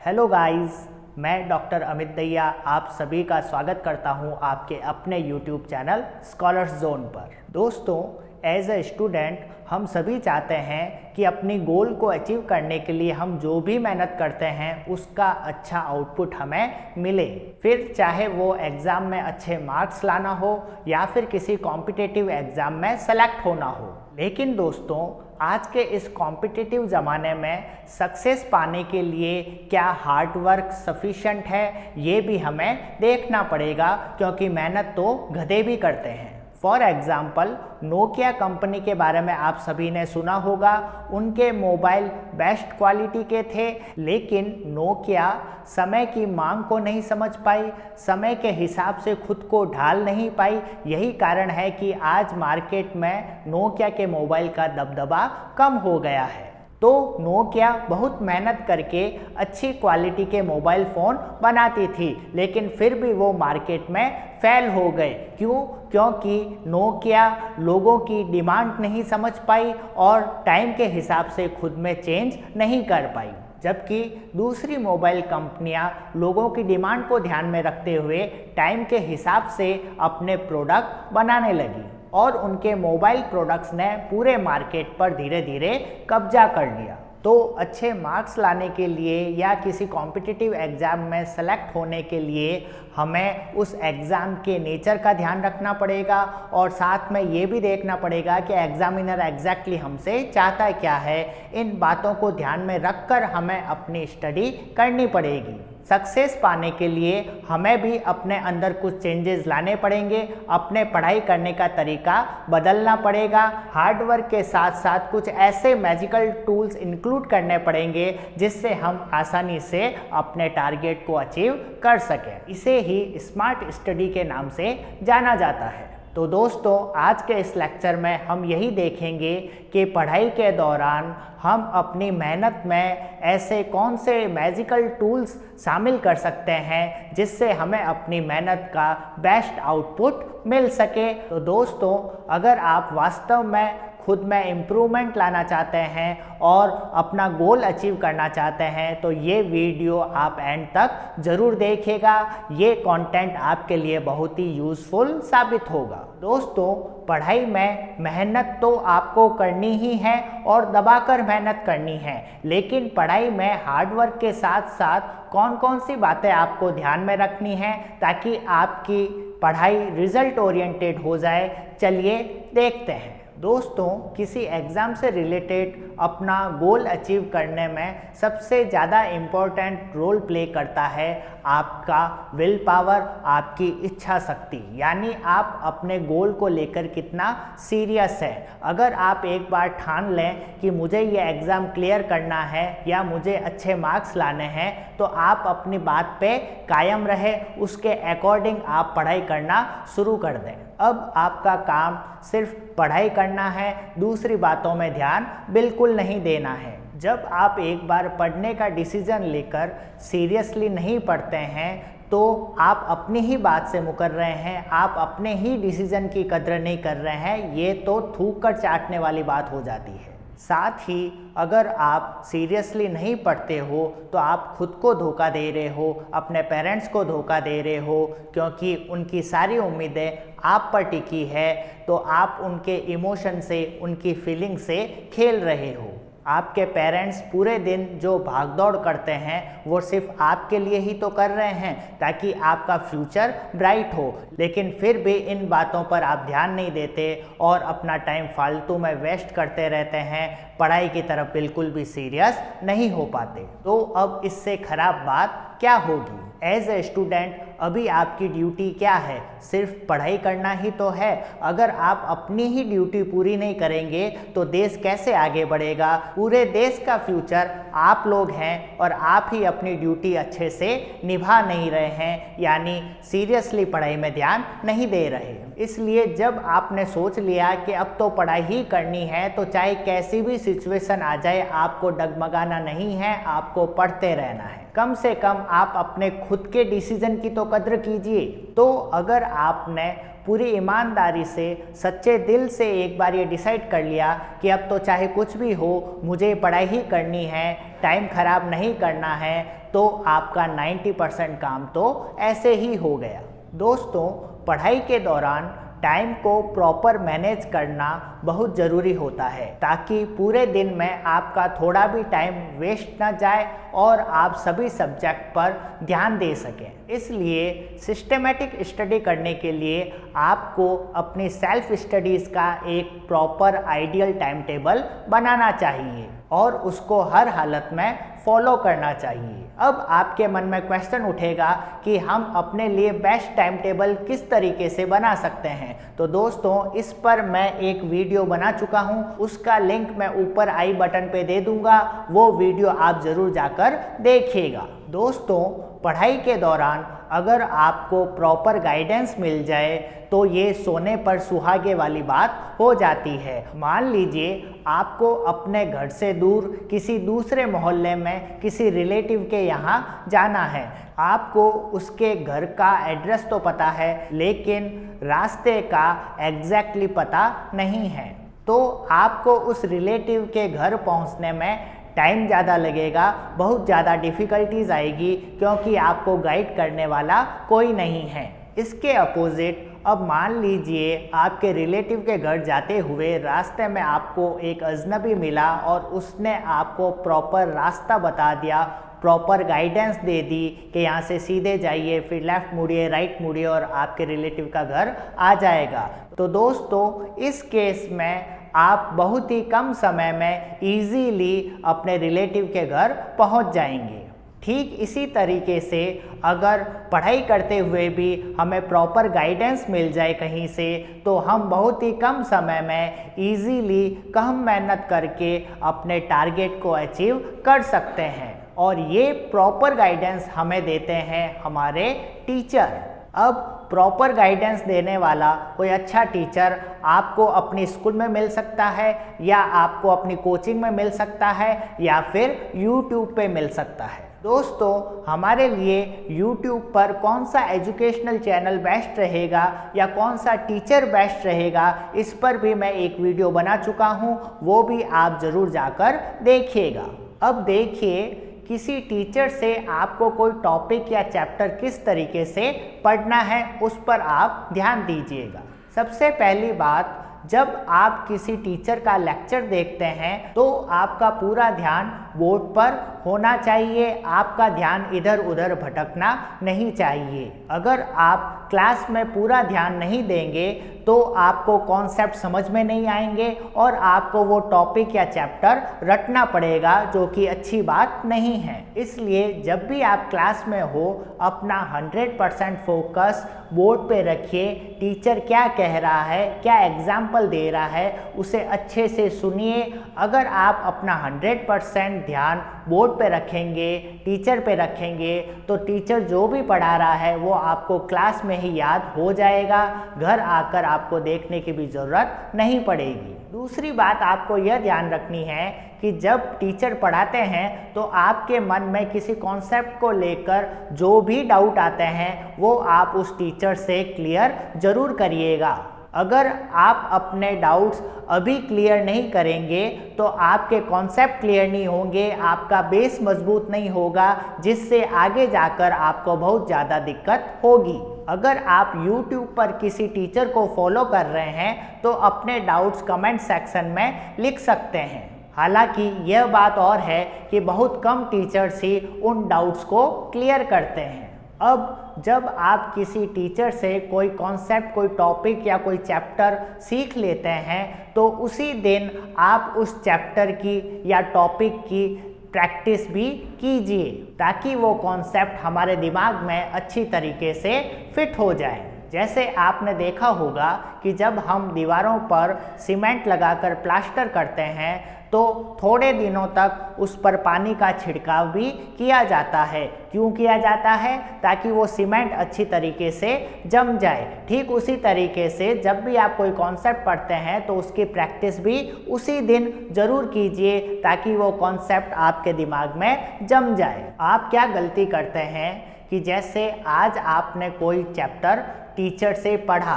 Hello guys, मैं doctor Amit दैया आप सभी का स्वागत करता हूं आपके अपने यूट्यूब चैनल स्कॉलर्स जोन पर। दोस्तों, एज ए स्टूडेंट हम सभी चाहते हैं कि अपनी गोल को अचीव करने के लिए हम जो भी मेहनत करते हैं उसका अच्छा आउटपुट हमें मिले। फिर चाहे वो एग्ज़ाम में अच्छे मार्क्स लाना हो या फिर किसी कॉम्पिटिटिव एग्ज़ाम में सेलेक्ट होना हो। लेकिन दोस्तों, आज के इस कॉम्पिटिटिव ज़माने में सक्सेस पाने के लिए क्या हार्ड वर्क सफिशिएंट है, ये भी हमें देखना पड़ेगा, क्योंकि मेहनत तो गधे भी करते हैं। फॉर एग्ज़ाम्पल, नोकिया कंपनी के बारे में आप सभी ने सुना होगा। उनके मोबाइल बेस्ट क्वालिटी के थे, लेकिन नोकिया समय की मांग को नहीं समझ पाई, समय के हिसाब से खुद को ढाल नहीं पाई। यही कारण है कि आज मार्केट में नोकिया के मोबाइल का दबदबा कम हो गया है। तो नोकिया बहुत मेहनत करके अच्छी क्वालिटी के मोबाइल फ़ोन बनाती थी, लेकिन फिर भी वो मार्केट में फेल हो गए। क्यों? क्योंकि नोकिया लोगों की डिमांड नहीं समझ पाई और टाइम के हिसाब से खुद में चेंज नहीं कर पाई। जबकि दूसरी मोबाइल कंपनियां लोगों की डिमांड को ध्यान में रखते हुए टाइम के हिसाब से अपने प्रोडक्ट बनाने लगी और उनके मोबाइल प्रोडक्ट्स ने पूरे मार्केट पर धीरे धीरे कब्जा कर लिया। तो अच्छे मार्क्स लाने के लिए या किसी कॉम्पिटिटिव एग्ज़ाम में सेलेक्ट होने के लिए हमें उस एग्ज़ाम के नेचर का ध्यान रखना पड़ेगा और साथ में ये भी देखना पड़ेगा कि एग्ज़ामिनर एग्जैक्टली हमसे चाहता क्या है। इन बातों को ध्यान में रखकर हमें अपनी स्टडी करनी पड़ेगी। सक्सेस पाने के लिए हमें भी अपने अंदर कुछ चेंजेस लाने पड़ेंगे, अपने पढ़ाई करने का तरीका बदलना पड़ेगा। हार्ड वर्क के साथ साथ कुछ ऐसे मैजिकल टूल्स इंक्लूड करने पड़ेंगे जिससे हम आसानी से अपने टारगेट को अचीव कर सकें। इसे ही स्मार्ट स्टडी के नाम से जाना जाता है। तो दोस्तों, आज के इस लेक्चर में हम यही देखेंगे कि पढ़ाई के दौरान हम अपनी मेहनत में ऐसे कौन से मैजिकल टूल्स शामिल कर सकते हैं जिससे हमें अपनी मेहनत का बेस्ट आउटपुट मिल सके। तो दोस्तों, अगर आप वास्तव में खुद में इम्प्रूवमेंट लाना चाहते हैं और अपना गोल अचीव करना चाहते हैं तो ये वीडियो आप एंड तक ज़रूर देखिएगा। ये कंटेंट आपके लिए बहुत ही यूज़फुल साबित होगा। दोस्तों, पढ़ाई में मेहनत तो आपको करनी ही है और दबाकर मेहनत करनी है, लेकिन पढ़ाई में हार्ड वर्क के साथ साथ कौन कौन सी बातें आपको ध्यान में रखनी है ताकि आपकी पढ़ाई रिजल्ट ओरिएंटेड हो जाए। चलिए देखते हैं। दोस्तों, किसी एग्ज़ाम से रिलेटेड अपना गोल अचीव करने में सबसे ज़्यादा इम्पोर्टेंट रोल प्ले करता है आपका विल पावर, आपकी इच्छा शक्ति, यानी आप अपने गोल को लेकर कितना सीरियस है। अगर आप एक बार ठान लें कि मुझे ये एग्ज़ाम क्लियर करना है या मुझे अच्छे मार्क्स लाने हैं, तो आप अपनी बात पे कायम रहे, उसके अकॉर्डिंग आप पढ़ाई करना शुरू कर दें। अब आपका काम सिर्फ पढ़ाई करना है, दूसरी बातों में ध्यान बिल्कुल नहीं देना है। जब आप एक बार पढ़ने का डिसीजन लेकर सीरियसली नहीं पढ़ते हैं तो आप अपनी ही बात से मुकर रहे हैं, आप अपने ही डिसीजन की कद्र नहीं कर रहे हैं। ये तो थूक कर चाटने वाली बात हो जाती है। साथ ही अगर आप सीरियसली नहीं पढ़ते हो तो आप खुद को धोखा दे रहे हो, अपने पेरेंट्स को धोखा दे रहे हो, क्योंकि उनकी सारी उम्मीदें आप पर टिकी है, तो आप उनके इमोशन से, उनकी फीलिंग से खेल रहे हो। आपके पेरेंट्स पूरे दिन जो भागदौड़ करते हैं वो सिर्फ आपके लिए ही तो कर रहे हैं ताकि आपका फ्यूचर ब्राइट हो, लेकिन फिर भी इन बातों पर आप ध्यान नहीं देते और अपना टाइम फालतू में वेस्ट करते रहते हैं, पढ़ाई की तरफ बिल्कुल भी सीरियस नहीं हो पाते। तो अब इससे खराब बात क्या होगी? एज ए स्टूडेंट अभी आपकी ड्यूटी क्या है? सिर्फ पढ़ाई करना ही तो है। अगर आप अपनी ही ड्यूटी पूरी नहीं करेंगे तो देश कैसे आगे बढ़ेगा? पूरे देश का फ्यूचर आप लोग हैं और आप ही अपनी ड्यूटी अच्छे से निभा नहीं रहे हैं, यानी सीरियसली पढ़ाई में ध्यान नहीं दे रहे। इसलिए जब आपने सोच लिया कि अब तो पढ़ाई ही करनी है, तो चाहे कैसी भी सिचुएशन आ जाए आपको डगमगाना नहीं है, आपको पढ़ते रहना है। कम से कम आप अपने खुद के डिसीजन की तो कद्र कीजिए। तो अगर आपने पूरी ईमानदारी से सच्चे दिल से एक बार ये डिसाइड कर लिया कि अब तो चाहे कुछ भी हो मुझे पढ़ाई ही करनी है, टाइम ख़राब नहीं करना है, तो आपका 90% काम तो ऐसे ही हो गया। दोस्तों, पढ़ाई के दौरान टाइम को प्रॉपर मैनेज करना बहुत ज़रूरी होता है ताकि पूरे दिन में आपका थोड़ा भी टाइम वेस्ट ना जाए और आप सभी सब्जेक्ट पर ध्यान दे सकें। इसलिए सिस्टमेटिक स्टडी करने के लिए आपको अपनी सेल्फ स्टडीज़ का एक प्रॉपर आइडियल टाइम टेबल बनाना चाहिए और उसको हर हालत में फॉलो करना चाहिए। अब आपके मन में क्वेश्चन उठेगा कि हम अपने लिए बेस्ट टाइम टेबल किस तरीके से बना सकते हैं। तो दोस्तों, इस पर मैं एक वीडियो बना चुका हूं, उसका लिंक मैं ऊपर आई बटन पे दे दूंगा, वो वीडियो आप ज़रूर जाकर देखिएगा। दोस्तों, पढ़ाई के दौरान अगर आपको प्रॉपर गाइडेंस मिल जाए तो ये सोने पर सुहागे वाली बात हो जाती है। मान लीजिए आपको अपने घर से दूर किसी दूसरे मोहल्ले में किसी रिलेटिव के यहाँ जाना है। आपको उसके घर का एड्रेस तो पता है लेकिन रास्ते का एग्जैक्टली पता नहीं है, तो आपको उस रिलेटिव के घर पहुँचने में टाइम ज़्यादा लगेगा, बहुत ज़्यादा डिफ़िकल्टीज आएगी क्योंकि आपको गाइड करने वाला कोई नहीं है। इसके अपोजिट अब मान लीजिए आपके रिलेटिव के घर जाते हुए रास्ते में आपको एक अजनबी मिला और उसने आपको प्रॉपर रास्ता बता दिया, प्रॉपर गाइडेंस दे दी कि यहाँ से सीधे जाइए, फिर लेफ़्ट मुड़िए, राइट मुड़िए और आपके रिलेटिव का घर आ जाएगा। तो दोस्तों, इस केस में आप बहुत ही कम समय में इजीली अपने रिलेटिव के घर पहुंच जाएंगे। ठीक इसी तरीके से अगर पढ़ाई करते हुए भी हमें प्रॉपर गाइडेंस मिल जाए कहीं से, तो हम बहुत ही कम समय में इजीली कम मेहनत करके अपने टारगेट को अचीव कर सकते हैं। और ये प्रॉपर गाइडेंस हमें देते हैं हमारे टीचर। अब प्रॉपर गाइडेंस देने वाला कोई अच्छा टीचर आपको अपनी स्कूल में मिल सकता है, या आपको अपनी कोचिंग में मिल सकता है, या फिर YouTube पे मिल सकता है। दोस्तों, हमारे लिए YouTube पर कौन सा एजुकेशनल चैनल बेस्ट रहेगा या कौन सा टीचर बेस्ट रहेगा, इस पर भी मैं एक वीडियो बना चुका हूँ, वो भी आप ज़रूर जाकर देखिएगा। अब देखिए, किसी टीचर से आपको कोई टॉपिक या चैप्टर किस तरीके से पढ़ना है उस पर आप ध्यान दीजिएगा। सबसे पहली बात, जब आप किसी टीचर का लेक्चर देखते हैं तो आपका पूरा ध्यान बोर्ड पर होना चाहिए, आपका ध्यान इधर उधर भटकना नहीं चाहिए। अगर आप क्लास में पूरा ध्यान नहीं देंगे तो आपको कॉन्सेप्ट समझ में नहीं आएंगे और आपको वो टॉपिक या चैप्टर रटना पड़ेगा, जो कि अच्छी बात नहीं है। इसलिए जब भी आप क्लास में हो अपना 100% फोकस बोर्ड पे रखिए। टीचर क्या कह रहा है, क्या एग्जाम्पल दे रहा है, उसे अच्छे से सुनिए। अगर आप अपना 100% ध्यान बोर्ड पे रखेंगे, टीचर पे रखेंगे, तो टीचर जो भी पढ़ा रहा है वो आपको क्लास में ही याद हो जाएगा, घर आकर आपको देखने की भी ज़रूरत नहीं पड़ेगी। दूसरी बात आपको यह ध्यान रखनी है कि जब टीचर पढ़ाते हैं तो आपके मन में किसी कॉन्सेप्ट को लेकर जो भी डाउट आते हैं वो आप उस टीचर से क्लियर ज़रूर करिएगा। अगर आप अपने डाउट्स अभी क्लियर नहीं करेंगे तो आपके कॉन्सेप्ट क्लियर नहीं होंगे, आपका बेस मजबूत नहीं होगा, जिससे आगे जाकर आपको बहुत ज़्यादा दिक्कत होगी। अगर आप YouTube पर किसी टीचर को फॉलो कर रहे हैं तो अपने डाउट्स कमेंट सेक्शन में लिख सकते हैं। हालांकि यह बात और है कि बहुत कम टीचर्स ही उन डाउट्स को क्लियर करते हैं। अब जब आप किसी टीचर से कोई कॉन्सेप्ट, कोई टॉपिक या कोई चैप्टर सीख लेते हैं तो उसी दिन आप उस चैप्टर की या टॉपिक की प्रैक्टिस भी कीजिए, ताकि वो कॉन्सेप्ट हमारे दिमाग में अच्छी तरीके से फिट हो जाए। जैसे आपने देखा होगा कि जब हम दीवारों पर सीमेंट लगाकर प्लास्टर करते हैं तो थोड़े दिनों तक उस पर पानी का छिड़काव भी किया जाता है। क्यों किया जाता है? ताकि वो सीमेंट अच्छी तरीके से जम जाए। ठीक उसी तरीके से जब भी आप कोई कॉन्सेप्ट पढ़ते हैं तो उसकी प्रैक्टिस भी उसी दिन ज़रूर कीजिए, ताकि वो कॉन्सेप्ट आपके दिमाग में जम जाए। आप क्या गलती करते हैं कि जैसे आज आपने कोई चैप्टर टीचर से पढ़ा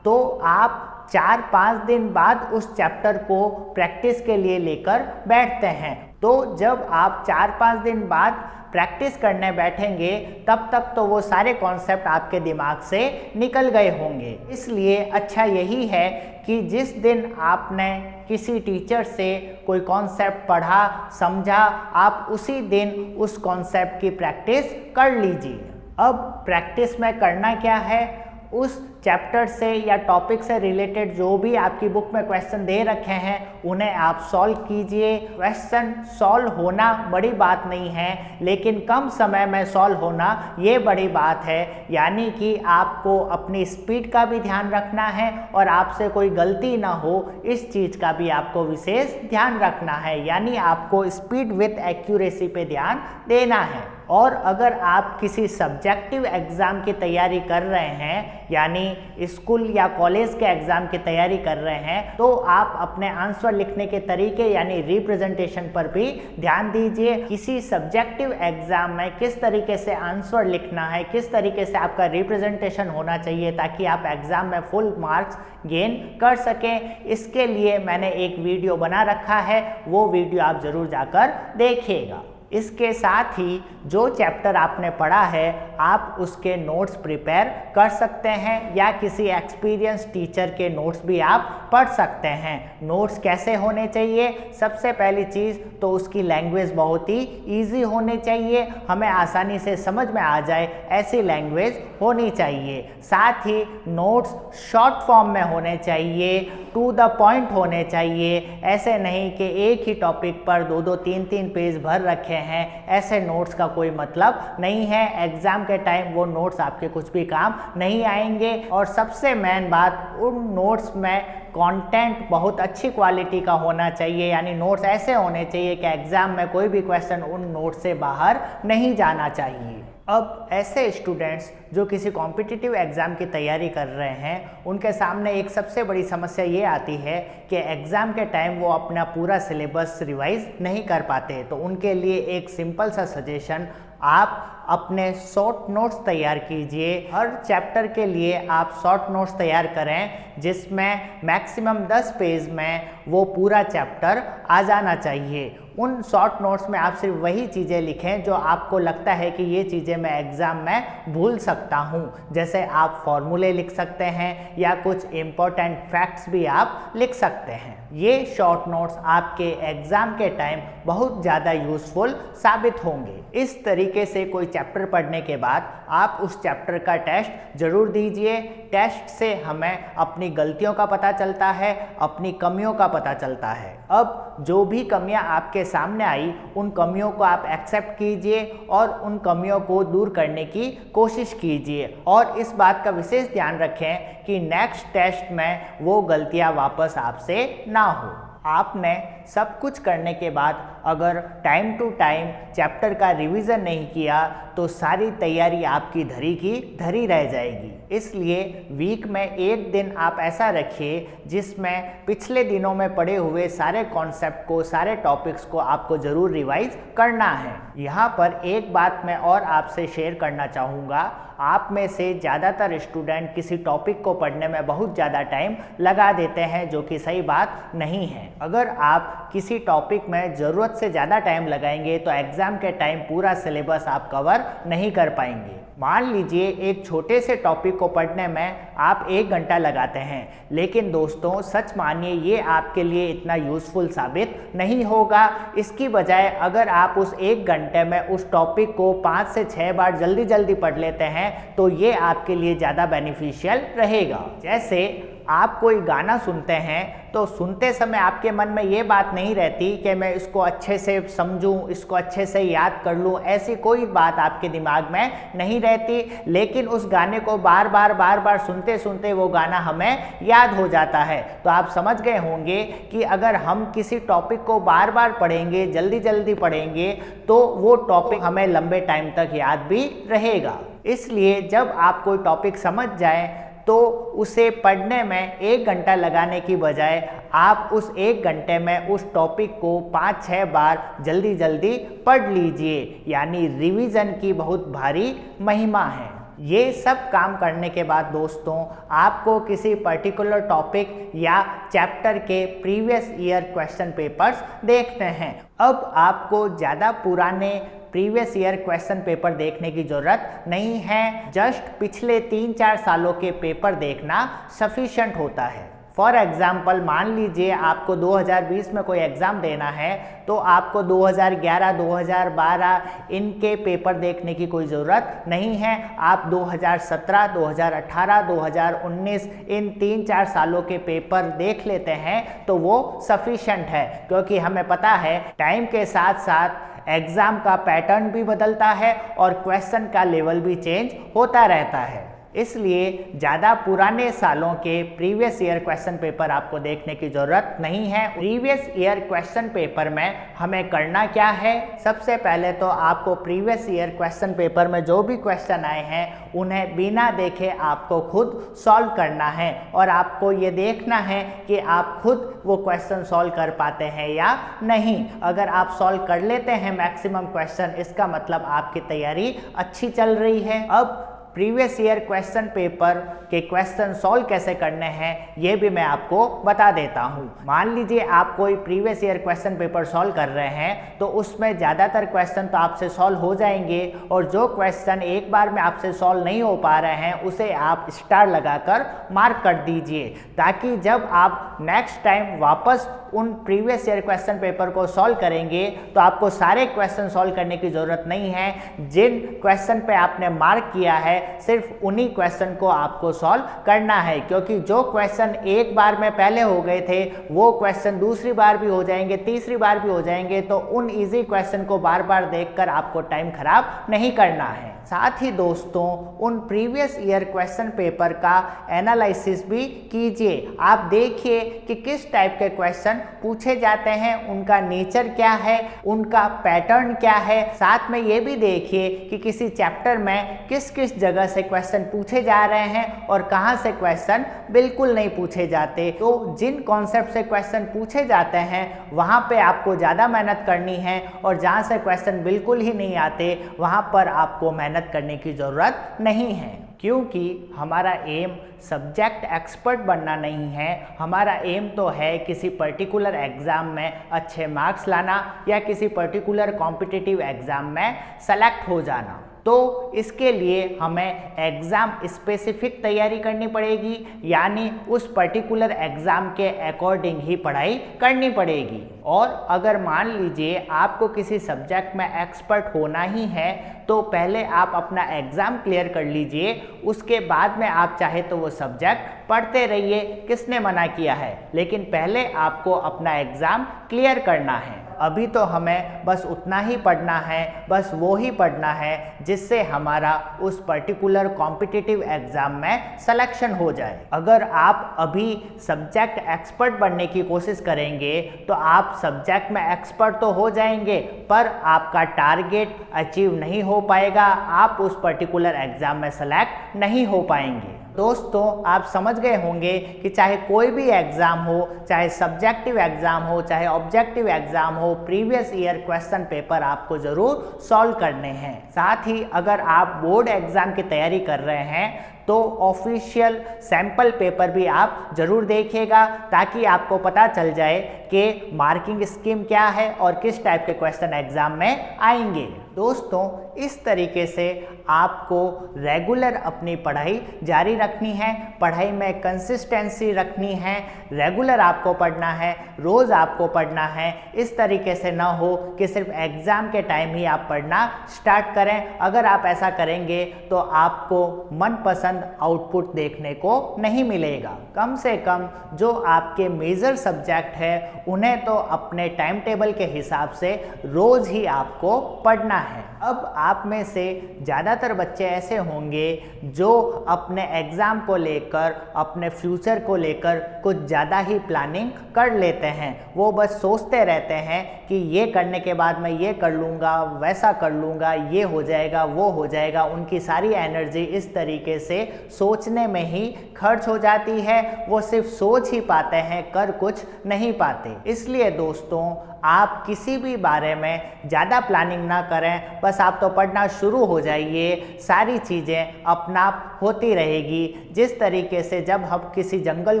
तो आप 4-5 दिन बाद उस चैप्टर को प्रैक्टिस के लिए लेकर बैठते हैं। तो जब आप 4-5 दिन बाद प्रैक्टिस करने बैठेंगे तब तक तो वो सारे कॉन्सेप्ट आपके दिमाग से निकल गए होंगे। इसलिए अच्छा यही है कि जिस दिन आपने किसी टीचर से कोई कॉन्सेप्ट पढ़ा, समझा, आप उसी दिन उस कॉन्सेप्ट की प्रैक्टिस कर लीजिए। अब प्रैक्टिस में करना क्या है, उस चैप्टर से या टॉपिक से रिलेटेड जो भी आपकी बुक में क्वेश्चन दे रखे हैं उन्हें आप सॉल्व कीजिए। क्वेश्चन सॉल्व होना बड़ी बात नहीं है, लेकिन कम समय में सॉल्व होना ये बड़ी बात है। यानी कि आपको अपनी स्पीड का भी ध्यान रखना है और आपसे कोई गलती ना हो इस चीज़ का भी आपको विशेष ध्यान रखना है। यानी आपको स्पीड विथ एक्यूरेसी पे ध्यान देना है। और अगर आप किसी सब्जेक्टिव एग्ज़ाम की तैयारी कर रहे हैं, यानी स्कूल या कॉलेज के एग्ज़ाम की तैयारी कर रहे हैं, तो आप अपने आंसर लिखने के तरीके यानी रिप्रेजेंटेशन पर भी ध्यान दीजिए। किसी सब्जेक्टिव एग्ज़ाम में किस तरीके से आंसर लिखना है, किस तरीके से आपका रिप्रेजेंटेशन होना चाहिए ताकि आप एग्ज़ाम में फुल मार्क्स गेन कर सकें। इसके लिए मैंने एक वीडियो बना रखा है, वो वीडियो आप ज़रूर जाकर देखिएगा। इसके साथ ही जो चैप्टर आपने पढ़ा है आप उसके नोट्स प्रिपेयर कर सकते हैं या किसी एक्सपीरियंस टीचर के नोट्स भी आप पढ़ सकते हैं। नोट्स कैसे होने चाहिए, सबसे पहली चीज़ तो उसकी लैंग्वेज बहुत ही ईजी होनी चाहिए, हमें आसानी से समझ में आ जाए ऐसी लैंग्वेज होनी चाहिए। साथ ही नोट्स शॉर्ट फॉर्म में होने चाहिए, टू द पॉइंट होने चाहिए। ऐसे नहीं कि एक ही टॉपिक पर 2-2, 3-3 पेज भर रखे हैं, ऐसे नोट्स का कोई मतलब नहीं है। एग्जाम के टाइम वो नोट्स आपके कुछ भी काम नहीं आएंगे। और सबसे मेन बात, उन नोट्स में कंटेंट बहुत अच्छी क्वालिटी का होना चाहिए, यानी नोट्स ऐसे होने चाहिए कि एग्जाम में कोई भी क्वेश्चन उन नोट्स से बाहर नहीं जाना चाहिए। अब ऐसे स्टूडेंट्स जो किसी कॉम्पिटिटिव एग्ज़ाम की तैयारी कर रहे हैं उनके सामने एक सबसे बड़ी समस्या ये आती है कि एग्ज़ाम के टाइम वो अपना पूरा सिलेबस रिवाइज नहीं कर पाते। तो उनके लिए एक सिंपल सा सजेशन, आप अपने शॉर्ट नोट्स तैयार कीजिए। हर चैप्टर के लिए आप शॉर्ट नोट्स तैयार करें जिसमें मैक्सिमम 10 पेज में वो पूरा चैप्टर आ जाना चाहिए। उन शॉर्ट नोट्स में आप सिर्फ वही चीज़ें लिखें जो आपको लगता है कि ये चीज़ें मैं एग्ज़ाम में भूल सकता हूँ। जैसे आप फॉर्मूले लिख सकते हैं या कुछ इम्पोर्टेंट फैक्ट्स भी आप लिख सकते हैं। ये शॉर्ट नोट्स आपके एग्ज़ाम के टाइम बहुत ज़्यादा यूज़फुल साबित होंगे। इस तरीके से कोई चैप्टर पढ़ने के बाद आप उस चैप्टर का टेस्ट ज़रूर दीजिए। टेस्ट से हमें अपनी गलतियों का पता चलता है, अपनी कमियों का पता चलता है। अब जो भी कमियां आपके सामने आई उन कमियों को आप एक्सेप्ट कीजिए और उन कमियों को दूर करने की कोशिश कीजिए। और इस बात का विशेष ध्यान रखें कि नेक्स्ट टेस्ट में वो गलतियां वापस आपसे ना हो। आपने सब कुछ करने के बाद अगर टाइम टू टाइम चैप्टर का रिवीजन नहीं किया तो सारी तैयारी आपकी धरी की धरी रह जाएगी। इसलिए वीक में एक दिन आप ऐसा रखिए जिसमें पिछले दिनों में पढ़े हुए सारे कॉन्सेप्ट को, सारे टॉपिक्स को आपको ज़रूर रिवाइज करना है। यहाँ पर एक बात मैं और आपसे शेयर करना चाहूँगा, आप में से ज़्यादातर स्टूडेंट किसी टॉपिक को पढ़ने में बहुत ज़्यादा टाइम लगा देते हैं, जो कि सही बात नहीं है। अगर आप किसी टॉपिक में ज़रूरत से ज़्यादा टाइम लगाएंगे तो एग्ज़ाम के टाइम पूरा सिलेबस आप कवर नहीं कर पाएंगे। मान लीजिए एक छोटे से टॉपिक को पढ़ने में आप 1 घंटा लगाते हैं, लेकिन दोस्तों सच मानिए ये आपके लिए इतना यूज़फुल साबित नहीं होगा। इसकी बजाय अगर आप उस 1 घंटे में उस टॉपिक को 5 से 6 बार जल्दी जल्दी पढ़ लेते हैं तो ये आपके लिए ज़्यादा बेनिफिशियल रहेगा। जैसे आप कोई गाना सुनते हैं तो सुनते समय आपके मन में ये बात नहीं रहती कि मैं इसको अच्छे से समझूं, इसको अच्छे से याद कर लूं, ऐसी कोई बात आपके दिमाग में नहीं रहती। लेकिन उस गाने को बार बार सुनते सुनते वो गाना हमें याद हो जाता है। तो आप समझ गए होंगे कि अगर हम किसी टॉपिक को बार बार पढ़ेंगे, जल्दी जल्दी पढ़ेंगे, तो वो टॉपिक हमें लंबे टाइम तक याद भी रहेगा। इसलिए जब आप कोई टॉपिक समझ जाएं तो उसे पढ़ने में 1 घंटा लगाने की बजाय आप उस 1 घंटे में उस टॉपिक को 5-6 बार जल्दी जल्दी पढ़ लीजिए, यानी रिवीजन की बहुत भारी महिमा है। ये सब काम करने के बाद दोस्तों आपको किसी पर्टिकुलर टॉपिक या चैप्टर के प्रीवियस ईयर क्वेश्चन पेपर्स देखने हैं। अब आपको ज़्यादा पुराने प्रीवियस ईयर क्वेश्चन पेपर देखने की ज़रूरत नहीं है, जस्ट पिछले 3-4 सालों के पेपर देखना सफिशेंट होता है। फॉर एग्ज़ाम्पल मान लीजिए आपको 2020 में कोई एग्ज़ाम देना है तो आपको 2011, 2012 इनके पेपर देखने की कोई ज़रूरत नहीं है। आप 2017, 2018, 2019 इन 3-4 सालों के पेपर देख लेते हैं तो वो सफिशेंट है, क्योंकि हमें पता है टाइम के साथ साथ एग्ज़ाम का पैटर्न भी बदलता है और क्वेश्चन का लेवल भी चेंज होता रहता है। इसलिए ज़्यादा पुराने सालों के प्रीवियस ईयर क्वेश्चन पेपर आपको देखने की ज़रूरत नहीं है। प्रीवियस ईयर क्वेश्चन पेपर में हमें करना क्या है, सबसे पहले तो आपको प्रीवियस ईयर क्वेश्चन पेपर में जो भी क्वेश्चन आए हैं उन्हें बिना देखे आपको खुद सॉल्व करना है और आपको ये देखना है कि आप खुद वो क्वेश्चन सॉल्व कर पाते हैं या नहीं। अगर आप सॉल्व कर लेते हैं मैक्सिमम क्वेश्चन, इसका मतलब आपकी तैयारी अच्छी चल रही है। अब प्रीवियस ईयर क्वेश्चन पेपर के क्वेश्चन सॉल्व कैसे करने हैं ये भी मैं आपको बता देता हूँ। मान लीजिए आप कोई previous year question paper solve कर रहे हैं तो उसमें ज़्यादातर क्वेश्चन तो आपसे सॉल्व हो जाएंगे और जो क्वेश्चन एक बार में आपसे सॉल्व नहीं हो पा रहे हैं उसे आप स्टार लगाकर मार्क कर दीजिए, ताकि जब आप नेक्स्ट टाइम वापस उन प्रीवियस ईयर क्वेश्चन पेपर को सॉल्व करेंगे तो आपको सारे क्वेश्चन सॉल्व करने की ज़रूरत नहीं है। जिन क्वेश्चन पे आपने मार्क किया है सिर्फ उन्हीं क्वेश्चन को आपको सॉल्व करना है, क्योंकि जो क्वेश्चन एक बार में पहले हो गए थे वो क्वेश्चन दूसरी बार भी हो जाएंगे, तीसरी बार भी हो जाएंगे, तो उन इजी क्वेश्चन को बार बार देखकर आपको टाइम खराब नहीं करना है। साथ ही दोस्तों उन प्रीवियस ईयर क्वेश्चन पेपर का एनालिसिस भी कीजिए। आप देखिए कि किस टाइप के क्वेश्चन पूछे जाते हैं, उनका नेचर क्या है, उनका पैटर्न क्या है। साथ में ये भी देखिए कि किसी चैप्टर में किस किस जगह से क्वेश्चन पूछे जा रहे हैं और कहाँ से क्वेश्चन बिल्कुल नहीं पूछे जाते। तो जिन कॉन्सेप्ट से क्वेश्चन पूछे जाते हैं वहाँ पे आपको ज़्यादा मेहनत करनी है और जहाँ से क्वेश्चन बिल्कुल ही नहीं आते वहाँ पर आपको मेहनत करने की ज़रूरत नहीं है, क्योंकि हमारा एम सब्जेक्ट एक्सपर्ट बनना नहीं है। हमारा एम तो है किसी पर्टिकुलर एग्ज़ाम में अच्छे मार्क्स लाना या किसी पर्टिकुलर कॉम्पिटिटिव एग्ज़ाम में सेलेक्ट हो जाना। तो इसके लिए हमें एग्ज़ाम स्पेसिफिक तैयारी करनी पड़ेगी, यानी उस पर्टिकुलर एग्ज़ाम के अकॉर्डिंग ही पढ़ाई करनी पड़ेगी। और अगर मान लीजिए आपको किसी सब्जेक्ट में एक्सपर्ट होना ही है तो पहले आप अपना एग्ज़ाम क्लियर कर लीजिए, उसके बाद में आप चाहे तो वो सब्जेक्ट पढ़ते रहिए, किसने मना किया है, लेकिन पहले आपको अपना एग्ज़ाम क्लियर करना है। अभी तो हमें बस उतना ही पढ़ना है, बस वो ही पढ़ना है जिससे हमारा उस पर्टिकुलर कॉम्पिटिटिव एग्ज़ाम में सिलेक्शन हो जाए। अगर आप अभी सब्जेक्ट एक्सपर्ट बनने की कोशिश करेंगे तो आप सब्जेक्ट में एक्सपर्ट तो हो जाएंगे पर आपका टारगेट अचीव नहीं हो पाएगा, आप उस पर्टिकुलर एग्ज़ाम में सेलेक्ट नहीं हो पाएंगे। दोस्तों आप समझ गए होंगे कि चाहे कोई भी एग्ज़ाम हो, चाहे सब्जेक्टिव एग्ज़ाम हो, चाहे ऑब्जेक्टिव एग्ज़ाम हो, प्रीवियस ईयर क्वेश्चन पेपर आपको ज़रूर सॉल्व करने हैं। साथ ही अगर आप बोर्ड एग्ज़ाम की तैयारी कर रहे हैं तो ऑफिशियल सैम्पल पेपर भी आप ज़रूर देखिएगा, ताकि आपको पता चल जाए कि मार्किंग स्कीम क्या है और किस टाइप के क्वेश्चन एग्ज़ाम में आएंगे। दोस्तों इस तरीके से आपको रेगुलर अपनी पढ़ाई जारी रखनी है, पढ़ाई में कंसिस्टेंसी रखनी है, रेगुलर आपको पढ़ना है, रोज़ आपको पढ़ना है। इस तरीके से ना हो कि सिर्फ एग्ज़ाम के टाइम ही आप पढ़ना स्टार्ट करें। अगर आप ऐसा करेंगे तो आपको मनपसंद आउटपुट देखने को नहीं मिलेगा। कम से कम जो आपके मेजर सब्जेक्ट है उन्हें तो अपने टाइम टेबल के हिसाब से रोज़ ही आपको पढ़ना है। है। अब आप में से ज़्यादातर बच्चे ऐसे होंगे जो अपने एग्ज़ाम को लेकर, अपने फ्यूचर को लेकर कुछ ज़्यादा ही प्लानिंग कर लेते हैं। वो बस सोचते रहते हैं कि ये करने के बाद मैं ये कर लूँगा, वैसा कर लूँगा, ये हो जाएगा, वो हो जाएगा। उनकी सारी एनर्जी इस तरीके से सोचने में ही खर्च हो जाती है। वो सिर्फ सोच ही पाते हैं, कर कुछ नहीं पाते। इसलिए दोस्तों, आप किसी भी बारे में ज़्यादा प्लानिंग ना करें, बस आप तो पढ़ना शुरू हो जाइए, सारी चीज़ें अपना आप होती रहेगी। जिस तरीके से जब हम किसी जंगल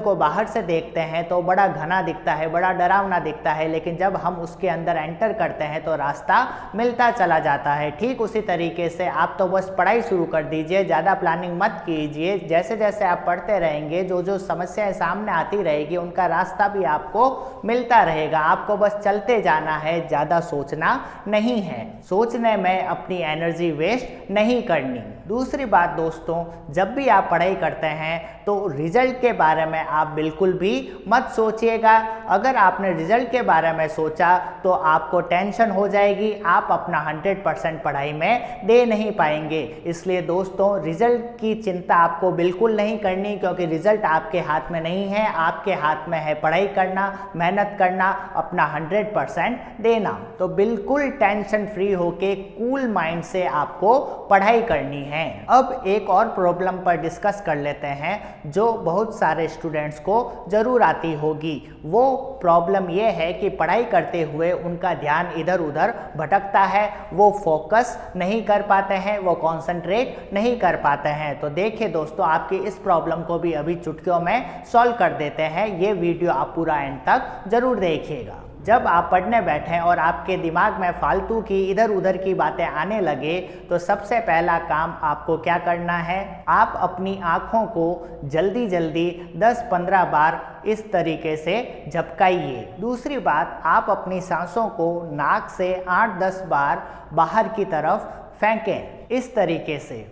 को बाहर से देखते हैं तो बड़ा घना दिखता है, बड़ा डरावना दिखता है, लेकिन जब हम उसके अंदर एंटर करते हैं तो रास्ता मिलता चला जाता है। ठीक उसी तरीके से आप तो बस पढ़ाई शुरू कर दीजिए, ज़्यादा प्लानिंग मत कीजिए। जैसे जैसे आप पढ़ते रहेंगे, जो जो समस्याएं सामने आती रहेगी, उनका रास्ता भी आपको मिलता रहेगा। आपको बस चलते जाना है, ज़्यादा सोचना नहीं है, सोचने में अपनी एनर्जी वेस्ट नहीं करनी। दूसरी बात दोस्तों, जब भी आप पढ़ाई करते हैं तो रिजल्ट के बारे में आप बिल्कुल भी मत सोचिएगा। अगर आपने रिजल्ट के बारे में सोचा तो आपको टेंशन हो जाएगी, आप अपना 100% पढ़ाई में दे नहीं पाएंगे। इसलिए दोस्तों, रिजल्ट की चिंता आपको बिल्कुल नहीं करनी, क्योंकि रिजल्ट आपके हाथ में नहीं है। आपके हाथ में है पढ़ाई करना, मेहनत करना, अपना 100% देना। तो बिल्कुल टेंशन फ्री होके कूल माइंड से आपको पढ़ाई करनी है। अब एक और प्रॉब्लम पर डिस्कस कर लेते हैं जो बहुत सारे स्टूडेंट्स को जरूर आती होगी। वो प्रॉब्लम ये है कि पढ़ाई करते हुए उनका ध्यान इधर उधर भटकता है, वो फोकस नहीं कर पाते हैं, वो कंसंट्रेट नहीं कर पाते हैं। तो देखिए दोस्तों, आपकी इस प्रॉब्लम को भी अभी चुटकियों में सॉल्व कर देते हैं। ये वीडियो आप पूरा एंड तक जरूर देखिएगा। जब आप पढ़ने बैठें और आपके दिमाग में फालतू की इधर उधर की बातें आने लगे तो सबसे पहला काम आपको क्या करना है, आप अपनी आँखों को जल्दी जल्दी 10-15 बार इस तरीके से झपकाइए। दूसरी बात, आप अपनी सांसों को नाक से 8-10 बार बाहर की तरफ फेंकें इस तरीके से।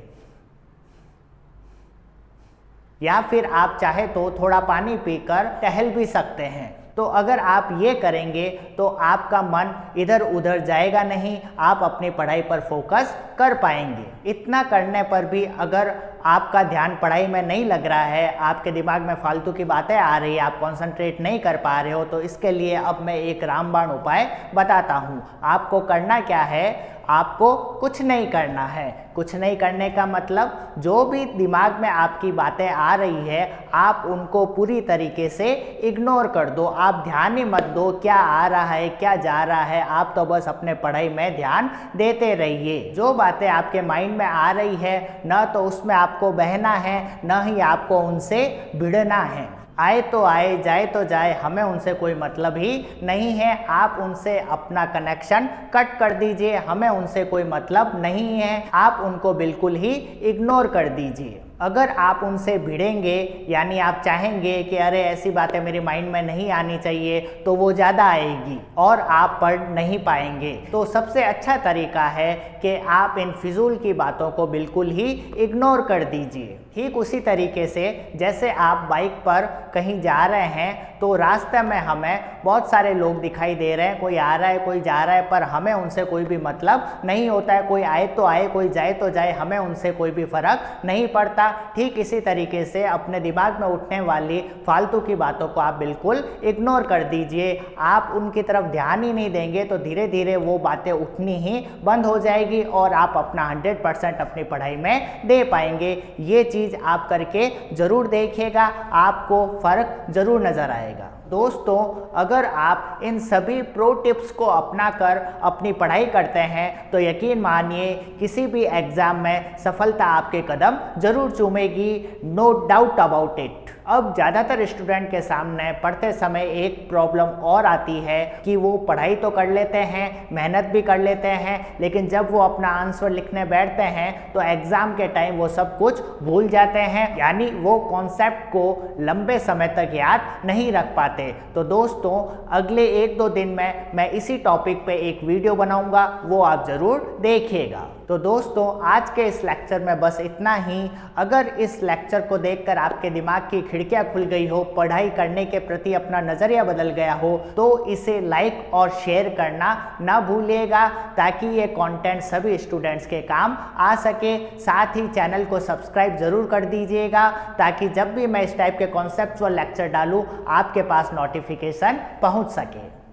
या फिर आप चाहे तो थोड़ा पानी पीकर टहल भी सकते हैं। तो अगर आप ये करेंगे तो आपका मन इधर उधर जाएगा नहीं, आप अपनी पढ़ाई पर फोकस कर पाएंगे। इतना करने पर भी अगर आपका ध्यान पढ़ाई में नहीं लग रहा है, आपके दिमाग में फालतू की बातें आ रही है, आप कंसंट्रेट नहीं कर पा रहे हो, तो इसके लिए अब मैं एक रामबाण उपाय बताता हूँ। आपको करना क्या है, आपको कुछ नहीं करना है। कुछ नहीं करने का मतलब, जो भी दिमाग में आपकी बातें आ रही है आप उनको पूरी तरीके से इग्नोर कर दो। आप ध्यान ही मत दो क्या आ रहा है, क्या जा रहा है। आप तो बस अपने पढ़ाई में ध्यान देते रहिए। जो बातें आपके माइंड में आ रही है, ना तो उसमें आपको बहना है, ना ही आपको उनसे भिड़ना है। आए तो आए, जाए तो जाए, हमें उनसे कोई मतलब ही नहीं है। आप उनसे अपना कनेक्शन कट कर दीजिए, हमें उनसे कोई मतलब नहीं है। आप उनको बिल्कुल ही इग्नोर कर दीजिए। अगर आप उनसे भिड़ेंगे, यानी आप चाहेंगे कि अरे ऐसी बातें मेरे माइंड में नहीं आनी चाहिए, तो वो ज़्यादा आएगी और आप पढ़ नहीं पाएंगे। तो सबसे अच्छा तरीका है कि आप इन फिजूल की बातों को बिल्कुल ही इग्नोर कर दीजिए। ठीक उसी तरीके से जैसे आप बाइक पर कहीं जा रहे हैं तो रास्ते में हमें बहुत सारे लोग दिखाई दे रहे हैं, कोई आ रहा है, कोई जा रहा है, पर हमें उनसे कोई भी मतलब नहीं होता है। कोई आए तो आए, कोई जाए तो जाए, हमें उनसे कोई भी फर्क नहीं पड़ता। ठीक इसी तरीके से अपने दिमाग में उठने वाली फालतू की बातों को आप बिल्कुल इग्नोर कर दीजिए। आप उनकी तरफ ध्यान ही नहीं देंगे तो धीरे धीरे वो बातें उठनी ही बंद हो जाएगी और आप अपना 100% अपनी पढ़ाई में दे पाएंगे। ये चीज़ आप करके ज़रूर देखिएगा, आपको फ़र्क ज़रूर नज़र आएगा। दोस्तों, अगर आप इन सभी प्रो टिप्स को अपना कर अपनी पढ़ाई करते हैं तो यकीन मानिए किसी भी एग्ज़ाम में सफलता आपके कदम ज़रूर चूमेगी, नो डाउट अबाउट इट। अब ज़्यादातर स्टूडेंट के सामने पढ़ते समय एक प्रॉब्लम और आती है कि वो पढ़ाई तो कर लेते हैं, मेहनत भी कर लेते हैं, लेकिन जब वो अपना आंसर लिखने बैठते हैं तो एग्ज़ाम के टाइम वो सब कुछ भूल जाते हैं, यानी वो कॉन्सेप्ट को लंबे समय तक याद नहीं रख पाते पाते। तो दोस्तों अगले 1-2 दिन में मैं इसी टॉपिक पे एक वीडियो बनाऊंगा, वो आप ज़रूर देखिएगा। तो दोस्तों आज के इस लेक्चर में बस इतना ही। अगर इस लेक्चर को देखकर आपके दिमाग की खिड़कियां खुल गई हो, पढ़ाई करने के प्रति अपना नज़रिया बदल गया हो, तो इसे लाइक और शेयर करना ना भूलिएगा, ताकि ये कंटेंट सभी स्टूडेंट्स के काम आ सके। साथ ही चैनल को सब्सक्राइब ज़रूर कर दीजिएगा, ताकि जब भी मैं इस टाइप के कॉन्सेप्चुअल लेक्चर डालूँ आपके पास नोटिफिकेशन पहुँच सके।